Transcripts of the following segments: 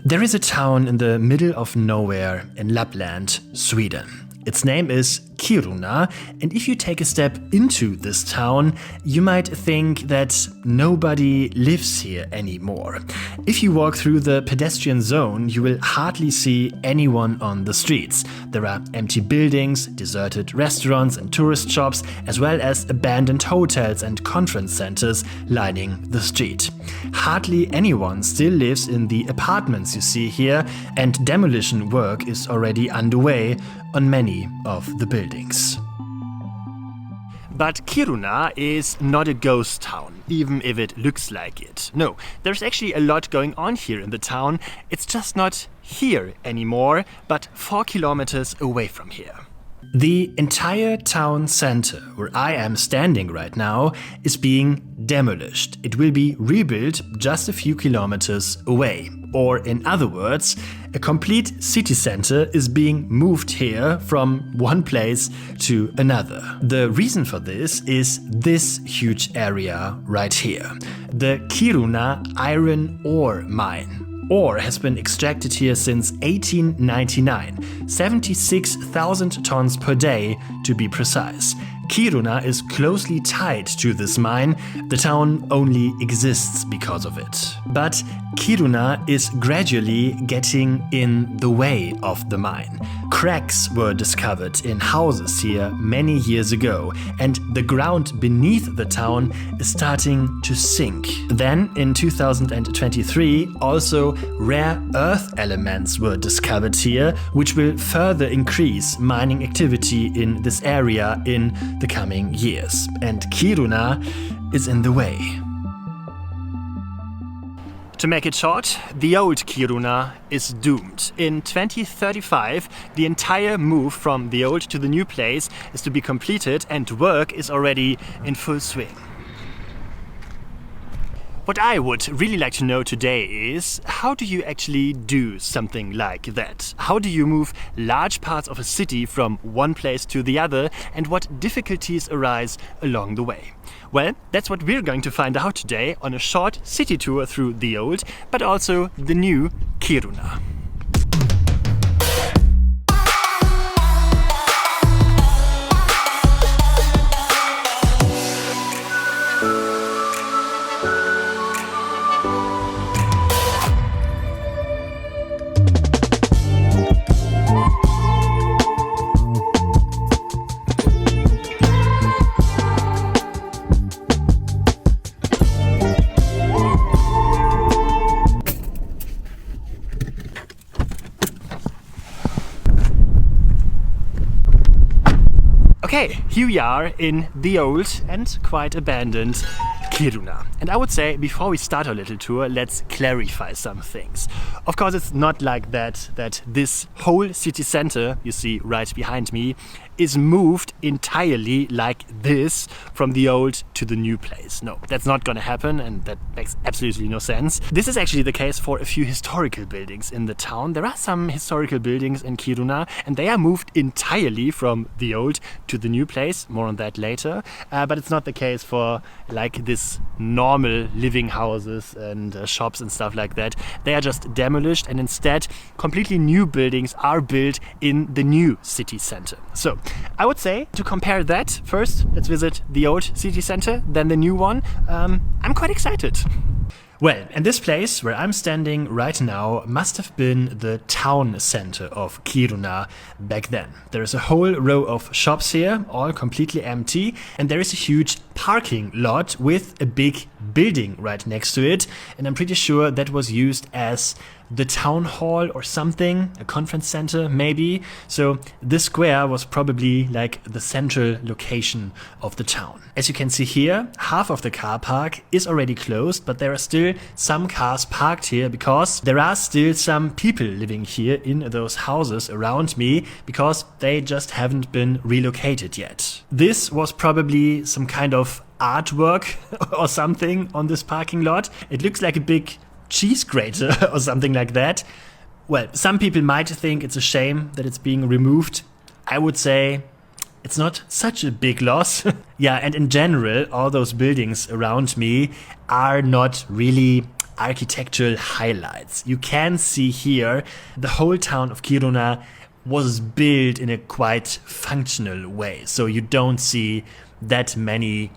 There is a town in the middle of nowhere in Lapland, Sweden. Its name is Kiruna, and if you take a step into this town, you might think that nobody lives here anymore. If you walk through the pedestrian zone, you will hardly see anyone on the streets. There are empty buildings, deserted restaurants and tourist shops, as well as abandoned hotels and conference centers lining the street. Hardly anyone still lives in the apartments you see here, and demolition work is already underway on many of the buildings. But Kiruna is not a ghost town, even if it looks like it. No, there's actually a lot going on here in the town. It's just not here anymore, but 4 kilometers away from here. The entire town center, where I am standing right now, is being demolished. It will be rebuilt just a few kilometers away. Or in other words, a complete city center is being moved here from one place to another. The reason for this is this huge area right here, the Kiruna iron ore mine. Ore has been extracted here since 1899, 76,000 tons per day to be precise. Kiruna is closely tied to this mine. The town only exists because of it. But Kiruna is gradually getting in the way of the mine. Cracks were discovered in houses here many years ago, and the ground beneath the town is starting to sink. Then, in 2023, also rare earth elements were discovered here, which will further increase mining activity in this area in the coming years. And Kiruna is in the way. To make it short, the old Kiruna is doomed. In 2035, the entire move from the old to the new place is to be completed, and work is already in full swing. What I would really like to know today is, how do you actually do something like that? How do you move large parts of a city from one place to the other, and what difficulties arise along the way? Well, that's what we're going to find out today on a short city tour through the old, but also the new Kiruna. Okay, here we are in the old and quite abandoned Kiruna. And I would say, before we start our little tour, let's clarify some things. Of course, it's not like that this whole city center you see right behind me is moved entirely like this from the old to the new place. No, that's not gonna happen, and that makes absolutely no sense. This is actually the case for a few historical buildings in the town. There are some historical buildings in Kiruna, and they are moved entirely from the old to the new place. More on that later. But it's not the case for like this normal living houses and shops and stuff like that. They are just demolished, and instead completely new buildings are built in the new city center. So I would say, to compare that, first let's visit the old city center, then the new one. I'm quite excited. Well, and this place where I'm standing right now must have been the town center of Kiruna back then. There is a whole row of shops here, all completely empty, and there is a huge parking lot with a big building right next to it, and I'm pretty sure that was used as the town hall or something, a conference center maybe. So this square was probably like the central location of the town. As you can see here, half of the car park is already closed, but there are still some cars parked here because there are still some people living here in those houses around me, because they just haven't been relocated yet. This was probably some kind of artwork or something on this parking lot. It looks like a big cheese grater or something like that. Well, some people might think it's a shame that it's being removed. I would say it's not such a big loss. Yeah, and in general, all those buildings around me are not really architectural highlights. You can see here the whole town of Kiruna was built in a quite functional way, so you don't see that many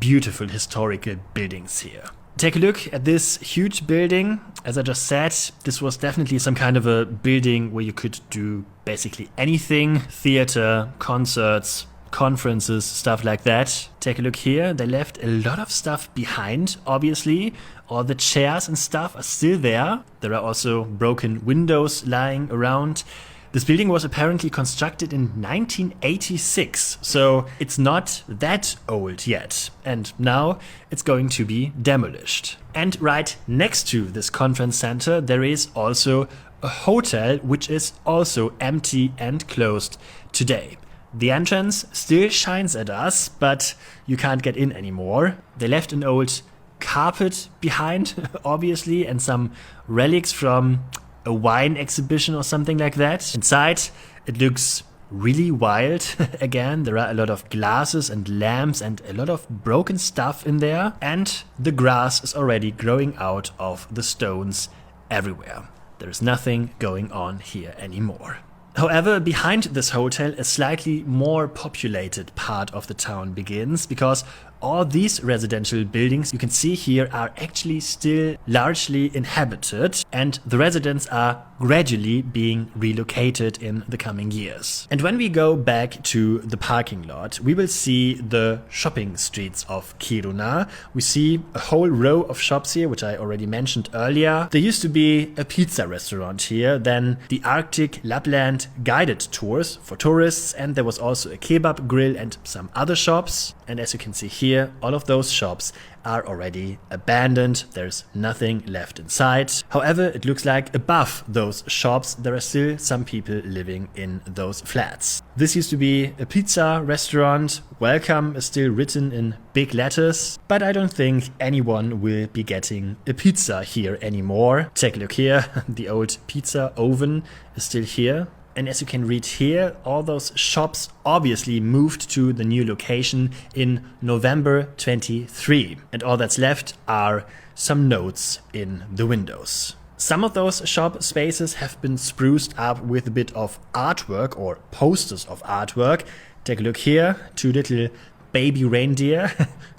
beautiful historical buildings here. Take a look at this huge building. As I just said, this was definitely some kind of a building where you could do basically anything: theater, concerts, conferences, stuff like that. Take a look here. They left a lot of stuff behind, obviously. All the chairs and stuff are still there. There are also broken windows lying around. This building was apparently constructed in 1986, so it's not that old yet. And now it's going to be demolished. And right next to this conference center, there is also a hotel which is also empty and closed today. The entrance still shines at us, but you can't get in anymore. They left an old carpet behind, obviously, and some relics from a wine exhibition or something like that. Inside, it looks really wild. Again, there are a lot of glasses and lamps and a lot of broken stuff in there. And the grass is already growing out of the stones everywhere. There's nothing going on here anymore. However, behind this hotel, a slightly more populated part of the town begins, because all these residential buildings you can see here are actually still largely inhabited, and the residents are gradually being relocated in the coming years. And when we go back to the parking lot, we will see the shopping streets of Kiruna. We see a whole row of shops here, which I already mentioned earlier. There used to be a pizza restaurant here, then the Arctic Lapland guided tours for tourists, and there was also a kebab grill and some other shops. And as you can see here, all of those shops are already abandoned. There's nothing left inside. However, it looks like above those shops there are still some people living in those flats. This used to be a pizza restaurant. Welcome is still written in big letters, but I don't think anyone will be getting a pizza here anymore. Take a look here. The old pizza oven is still here. And as you can read here, all those shops obviously moved to the new location in November 23. And all that's left are some notes in the windows. Some of those shop spaces have been spruced up with a bit of artwork or posters of artwork. Take a look here, 2 little baby reindeer,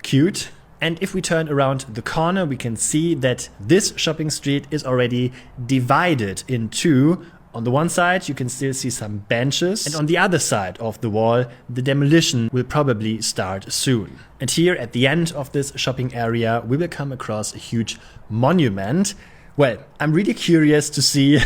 cute. And if we turn around the corner, we can see that this shopping street is already divided in two. On the one side, you can still see some benches, and on the other side of the wall, the demolition will probably start soon. And here at the end of this shopping area, we will come across a huge monument. Well, I'm really curious to see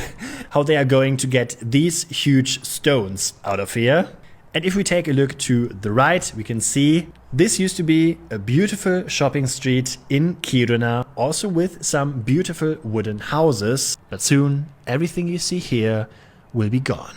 how they are going to get these huge stones out of here. And if we take a look to the right, we can see this used to be a beautiful shopping street in Kiruna, also with some beautiful wooden houses. But soon, everything you see here will be gone.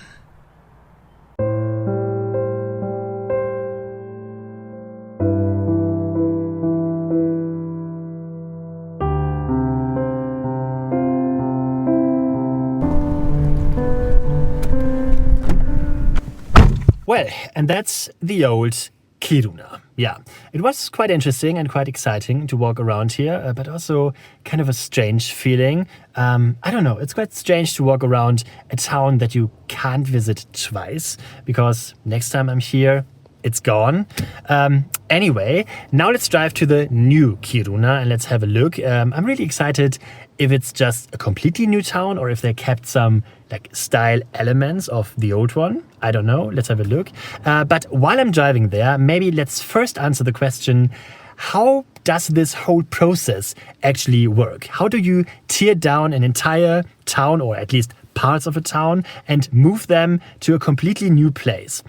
Well, and that's the old Kiruna. Yeah, it was quite interesting and quite exciting to walk around here, but also kind of a strange feeling. I don't know, it's quite strange to walk around a town that you can't visit twice, because next time I'm here, it's gone. Anyway, now let's drive to the new Kiruna and let's have a look. I'm really excited if it's just a completely new town or if they kept some like style elements of the old one. I don't know. Let's have a look. But while I'm driving there, maybe let's first answer the question, how does this whole process actually work? How do you tear down an entire town, or at least parts of a town, and move them to a completely new place?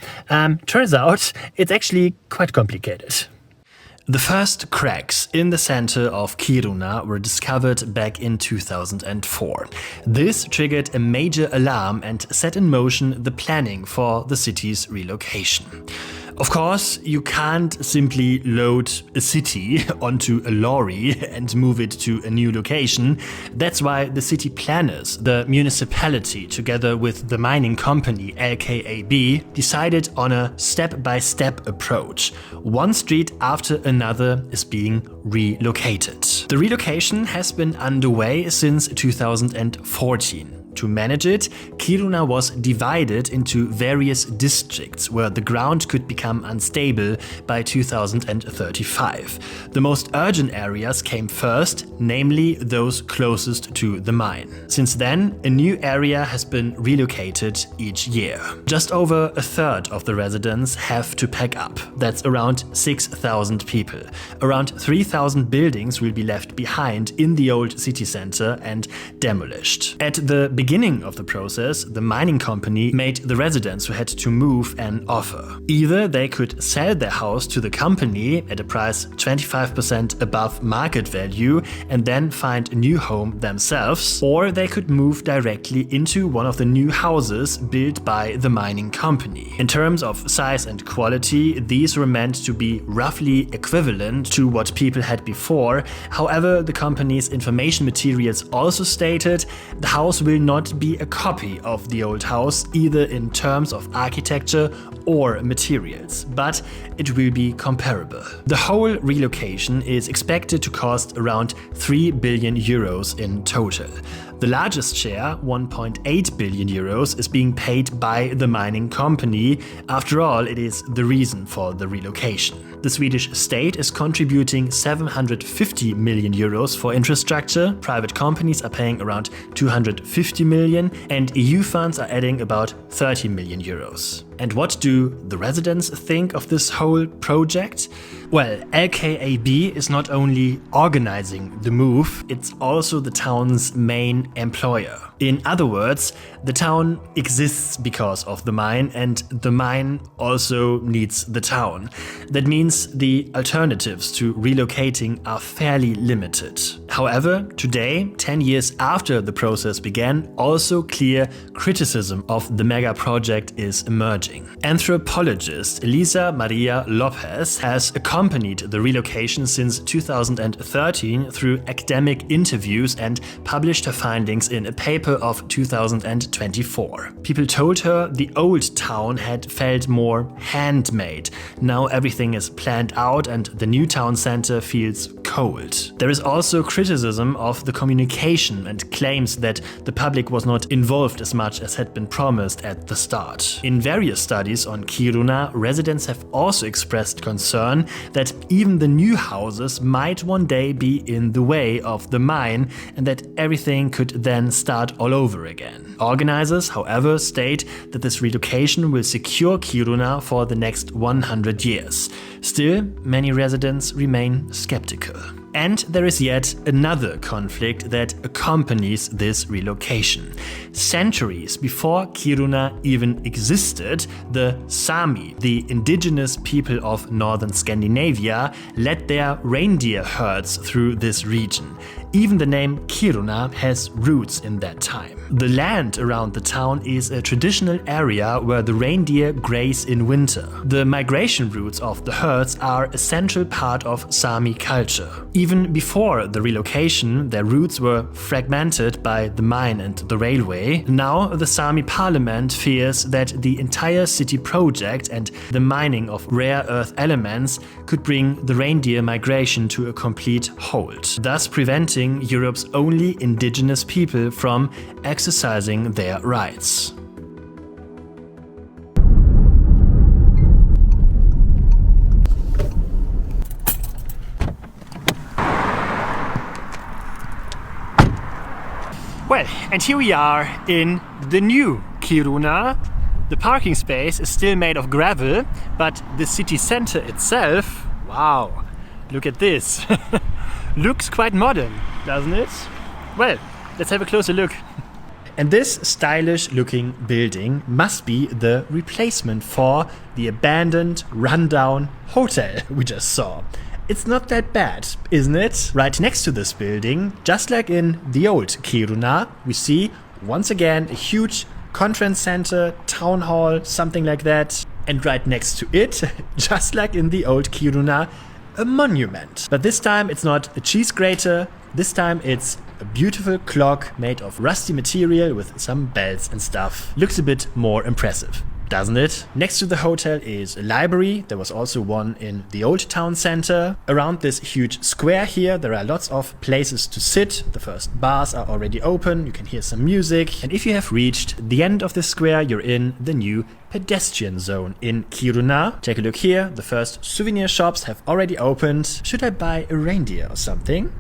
Turns out it's actually quite complicated. The first cracks in the center of Kiruna were discovered back in 2004. This triggered a major alarm and set in motion the planning for the city's relocation. Of course, you can't simply load a city onto a lorry and move it to a new location. That's why the city planners, the municipality, together with the mining company LKAB, decided on a step-by-step approach. One street after another is being relocated. The relocation has been underway since 2014. To manage it, Kiruna was divided into various districts where the ground could become unstable by 2035. The most urgent areas came first, namely those closest to the mine. Since then, a new area has been relocated each year. Just over a third of the residents have to pack up. That's around 6,000 people. Around 3,000 buildings will be left behind in the old city center and demolished. At the beginning of the process, the mining company made the residents who had to move an offer. Either they could sell their house to the company at a price 25% above market value and then find a new home themselves, or they could move directly into one of the new houses built by the mining company. In terms of size and quality, these were meant to be roughly equivalent to what people had before. However, the company's information materials also stated the house will not be a copy of the old house, either in terms of architecture or materials, but it will be comparable. The whole relocation is expected to cost around 3 billion euros in total. The largest share, 1.8 billion euros, is being paid by the mining company. After all, it is the reason for the relocation. The Swedish state is contributing 750 million euros for infrastructure, private companies are paying around 250 million, and EU funds are adding about 30 million euros. And what do the residents think of this whole project? Well, LKAB is not only organizing the move, it's also the town's main employer. In other words, the town exists because of the mine, and the mine also needs the town. That means the alternatives to relocating are fairly limited. However, today, 10 years after the process began, also clear criticism of the mega project is emerging. Anthropologist Elisa Maria Lopez has accompanied the relocation since 2013 through academic interviews and published her findings in a paper of 2024. People told her the old town had felt more handmade. Now everything is planned out and the new town center feels cold. There is also criticism of the communication and claims that the public was not involved as much as had been promised at the start. In various studies on Kiruna, residents have also expressed concern that even the new houses might one day be in the way of the mine and that everything could then start all over again. Organizers, however, state that this relocation will secure Kiruna for the next 100 years. Still, many residents remain skeptical. And there is yet another conflict that accompanies this relocation. Centuries before Kiruna even existed, the Sami, the indigenous people of northern Scandinavia, led their reindeer herds through this region. Even the name Kiruna has roots in that time. The land around the town is a traditional area where the reindeer graze in winter. The migration routes of the herds are a central part of Sami culture. Even before the relocation, their routes were fragmented by the mine and the railway. Now, the Sami parliament fears that the entire city project and the mining of rare earth elements could bring the reindeer migration to a complete halt, thus preventing Europe's only indigenous people from exercising their rights. Well, and here we are in the new Kiruna. The parking space is still made of gravel, but the city center itself, wow, look at this. Looks quite modern, doesn't it? Well, let's have a closer look. And this stylish looking building must be the replacement for the abandoned, rundown hotel we just saw. It's not that bad, isn't it? Right next to this building, just like in the old Kiruna, we see once again a huge conference center, town hall, something like that. and right next to it, just like in the old Kiruna, a monument. But this time it's not a cheese grater, this time it's a beautiful clock made of rusty material with some bells and stuff. Looks a bit more impressive, doesn't it? Next to the hotel is a library. There was also one in the old town center. Around this huge square here, there are lots of places to sit. The first bars are already open. You can hear some music. And if you have reached the end of the square, you're in the new pedestrian zone in Kiruna. Take a look here. The first souvenir shops have already opened. Should I buy a reindeer or something?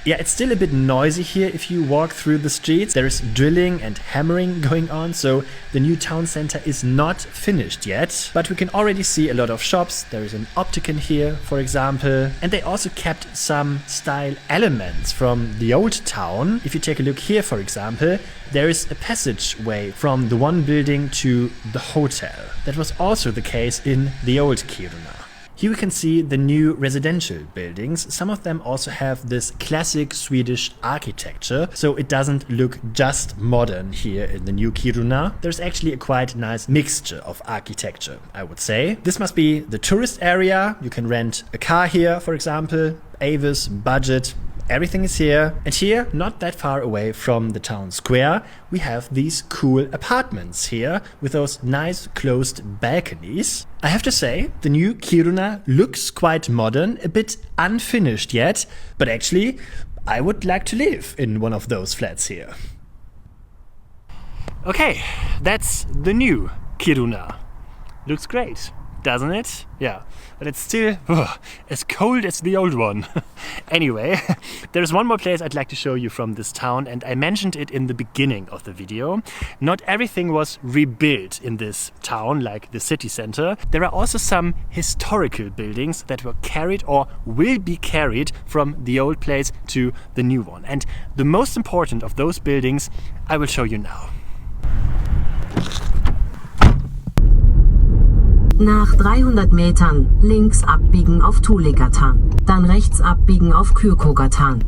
Yeah, it's still a bit noisy here if you walk through the streets. There is drilling and hammering going on, so the new town center is not finished yet. But we can already see a lot of shops. There is an Optiken here, for example. And they also kept some style elements from the old town. If you take a look here, for example, there is a passageway from the one building to the hotel. That was also the case in the old Kiruna. Here we can see the new residential buildings. Some of them also have this classic Swedish architecture, so it doesn't look just modern here in the new Kiruna. There's actually a quite nice mixture of architecture, I would say. This must be the tourist area. You can rent a car here, for example. Avis, budget. Everything is here. And here, not that far away from the town square, we have these cool apartments here with those nice closed balconies. I have to say, the new Kiruna looks quite modern, a bit unfinished yet, but actually, I would like to live in one of those flats here. Okay, that's the new Kiruna. Looks great, doesn't it? Yeah, but it's still as cold as the old one. Anyway, there's one more place I'd like to show you from this town, and I mentioned it in the beginning of the video. Not everything was rebuilt in this town, like the city center. There are also some historical buildings that were carried or will be carried from the old place to the new one. And the most important of those buildings I will show you now. Nach 300 Metern links abbiegen auf Tuligatan, dann rechts abbiegen auf Kyrkogatan.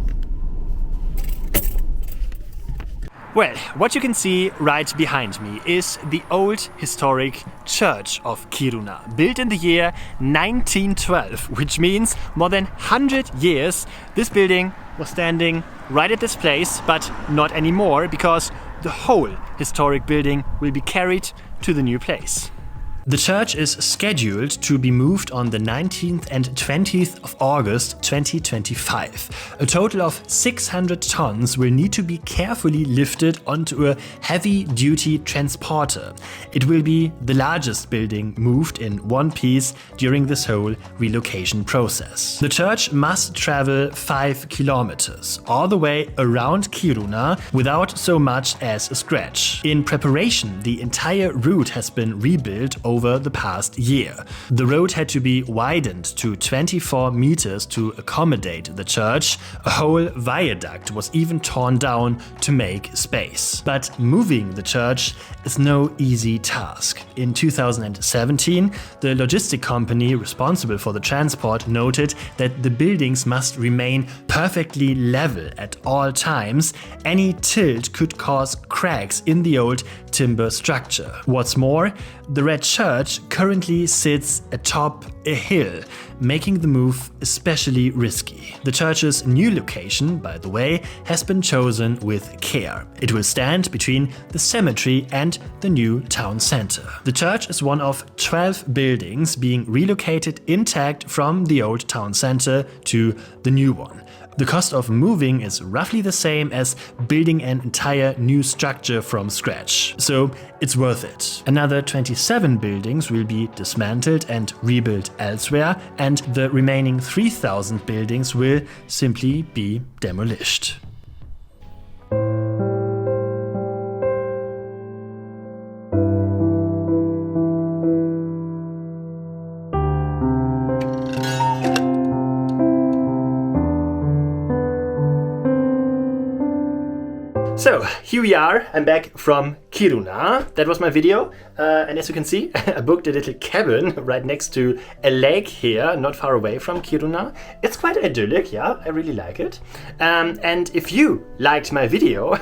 Well, what you can see right behind me is the old historic church of Kiruna, built in the year 1912, which means more than 100 years. This building was standing right at this place, but not anymore, because the whole historic building will be carried to the new place. The church is scheduled to be moved on the 19th and 20th of August 2025. A total of 600 tons will need to be carefully lifted onto a heavy-duty transporter. It will be the largest building moved in one piece during this whole relocation process. The church must travel 5 kilometers all the way around Kiruna without so much as a scratch. In preparation, the entire route has been rebuilt over the past year. The road had to be widened to 24 meters to accommodate the church. A whole viaduct was even torn down to make space. But moving the church is no easy task. In 2017, the logistic company responsible for the transport noted that the buildings must remain perfectly level at all times. Any tilt could cause cracks in the old timber structure. What's more, the red church currently sits atop a hill, making the move especially risky. The church's new location, by the way, has been chosen with care. It will stand between the cemetery and the new town center. The church is one of 12 buildings being relocated intact from the old town center to the new one. The cost of moving is roughly the same as building an entire new structure from scratch, so it's worth it. Another 27 buildings will be dismantled and rebuilt elsewhere, and the remaining 3,000 buildings will simply be demolished. So here we are, I'm back from Kiruna. That was my video. And as you can see, I booked a little cabin right next to a lake here, not far away from Kiruna. It's quite idyllic, yeah, I really like it. And if you liked my video,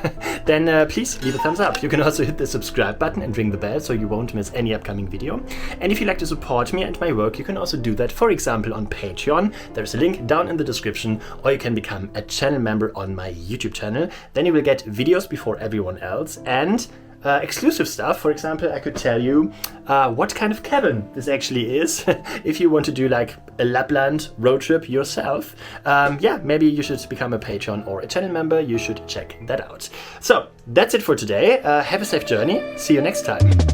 then please leave a thumbs up. You can also hit the subscribe button and ring the bell so you won't miss any upcoming video. And if you'd like to support me and my work, you can also do that, for example, on Patreon. There's a link down in the description, or you can become a channel member on my YouTube channel. Then you will get videos before everyone else and exclusive stuff. For example, I could tell you what kind of cabin this actually is if you want to do like a Lapland road trip yourself. Yeah, maybe you should become a Patreon or a channel member. You should check that out. So that's it for today. Have a safe journey. See you next time.